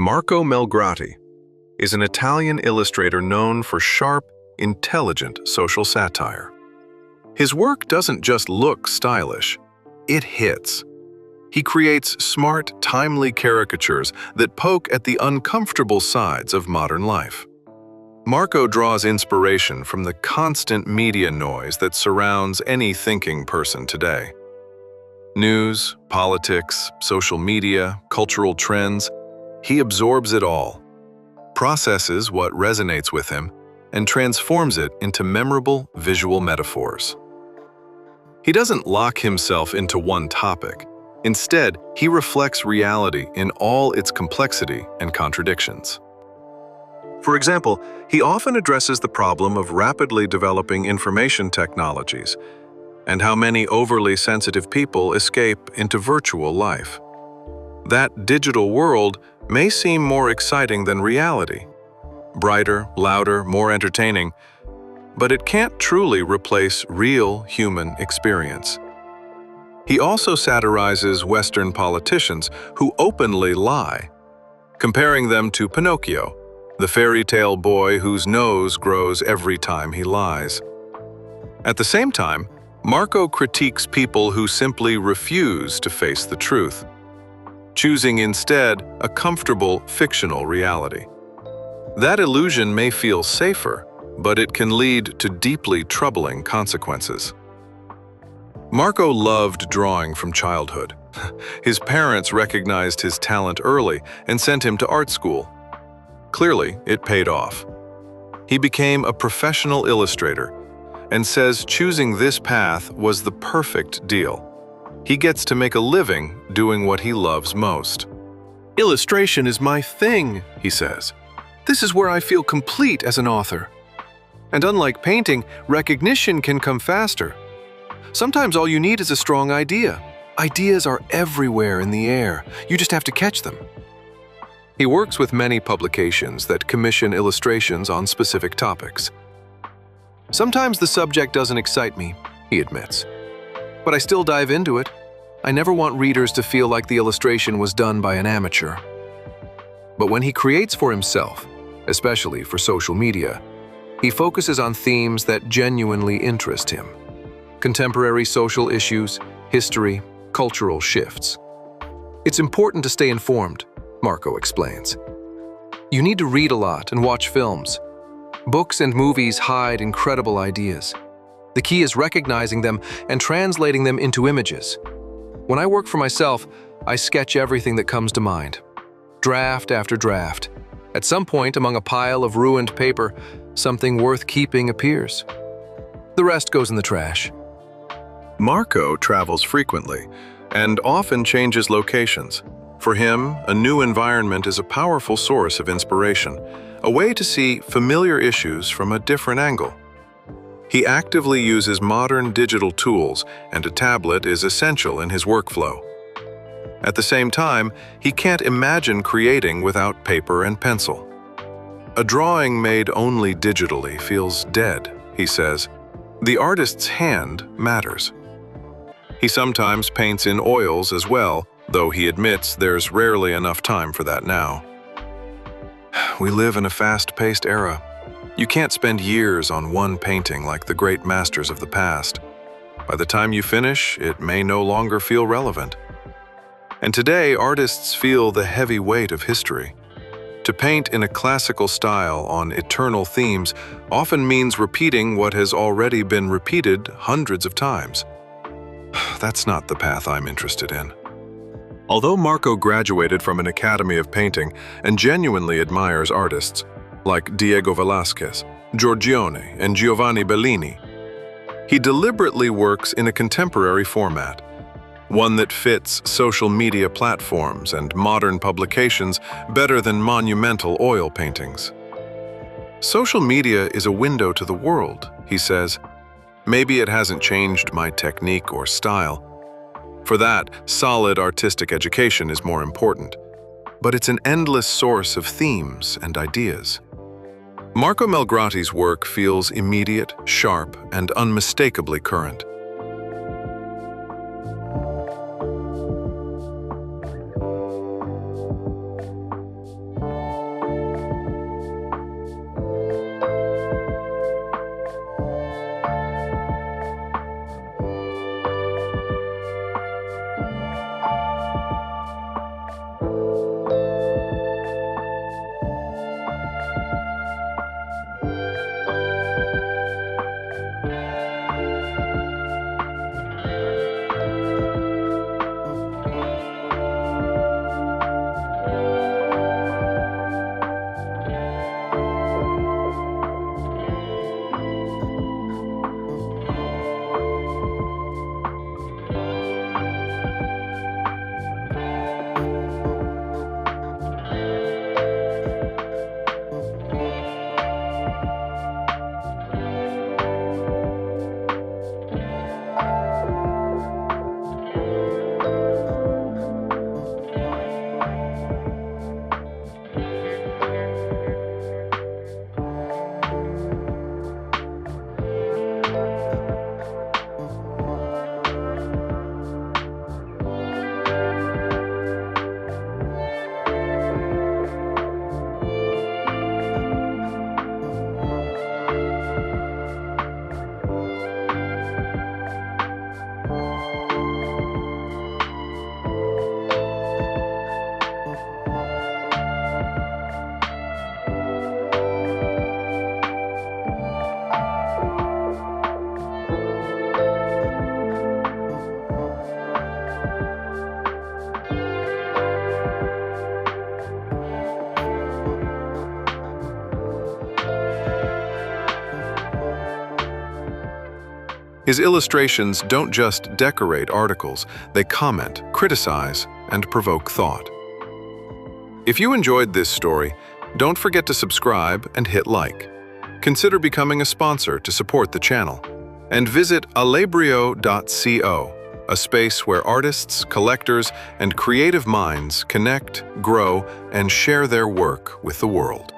Marco Melgrati is an Italian illustrator known for sharp, intelligent social satire. His work doesn't just look stylish, it hits. He creates smart, timely caricatures that poke at the uncomfortable sides of modern life. Marco draws inspiration from the constant media noise that surrounds any thinking person today. News, politics, social media, cultural trends, he absorbs it all, processes what resonates with him, and transforms it into memorable visual metaphors. He doesn't lock himself into one topic. Instead, he reflects reality in all its complexity and contradictions. For example, he often addresses the problem of rapidly developing information technologies and how many overly sensitive people escape into virtual life. That digital world may seem more exciting than reality, brighter, louder, more entertaining, but it can't truly replace real human experience. He also satirizes Western politicians who openly lie, comparing them to Pinocchio, the fairy tale boy whose nose grows every time he lies. At the same time, Marco critiques people who simply refuse to face the truth, choosing instead a comfortable fictional reality. That illusion may feel safer, but it can lead to deeply troubling consequences. Marco loved drawing from childhood. His parents recognized his talent early and sent him to art school. Clearly, it paid off. He became a professional illustrator and says choosing this path was the perfect deal. He gets to make a living doing what he loves most. "Illustration is my thing," he says. "This is where I feel complete as an author." And unlike painting, recognition can come faster. Sometimes all you need is a strong idea. Ideas are everywhere in the air. You just have to catch them. He works with many publications that commission illustrations on specific topics. "Sometimes the subject doesn't excite me," he admits. "But I still dive into it. I never want readers to feel like the illustration was done by an amateur." But when he creates for himself, especially for social media, he focuses on themes that genuinely interest him. Contemporary social issues, history, cultural shifts. "It's important to stay informed," Marco explains. "You need to read a lot and watch films. Books and movies hide incredible ideas. The key is recognizing them and translating them into images. When I work for myself, I sketch everything that comes to mind. Draft after draft. At some point, among a pile of ruined paper, something worth keeping appears. The rest goes in the trash." Marco travels frequently and often changes locations. For him, a new environment is a powerful source of inspiration, a way to see familiar issues from a different angle. He actively uses modern digital tools, and a tablet is essential in his workflow. At the same time, he can't imagine creating without paper and pencil. "A drawing made only digitally feels dead," he says. "The artist's hand matters." He sometimes paints in oils as well, though he admits there's rarely enough time for that now. "We live in a fast-paced era. You can't spend years on one painting like the great masters of the past. By the time you finish, it may no longer feel relevant." And today, artists feel the heavy weight of history. To paint in a classical style on eternal themes often means repeating what has already been repeated hundreds of times. That's not the path I'm interested in. Although Marco graduated from an academy of painting and genuinely admires artists like Diego Velázquez, Giorgione, and Giovanni Bellini, he deliberately works in a contemporary format, one that fits social media platforms and modern publications better than monumental oil paintings. "Social media is a window to the world," he says. "Maybe it hasn't changed my technique or style. For that, solid artistic education is more important. But it's an endless source of themes and ideas." Marco Melgrati's work feels immediate, sharp, and unmistakably current. His illustrations don't just decorate articles, they comment, criticize, and provoke thought. If you enjoyed this story, don't forget to subscribe and hit like. Consider becoming a sponsor to support the channel. And visit alebrio.co, a space where artists, collectors, and creative minds connect, grow, and share their work with the world.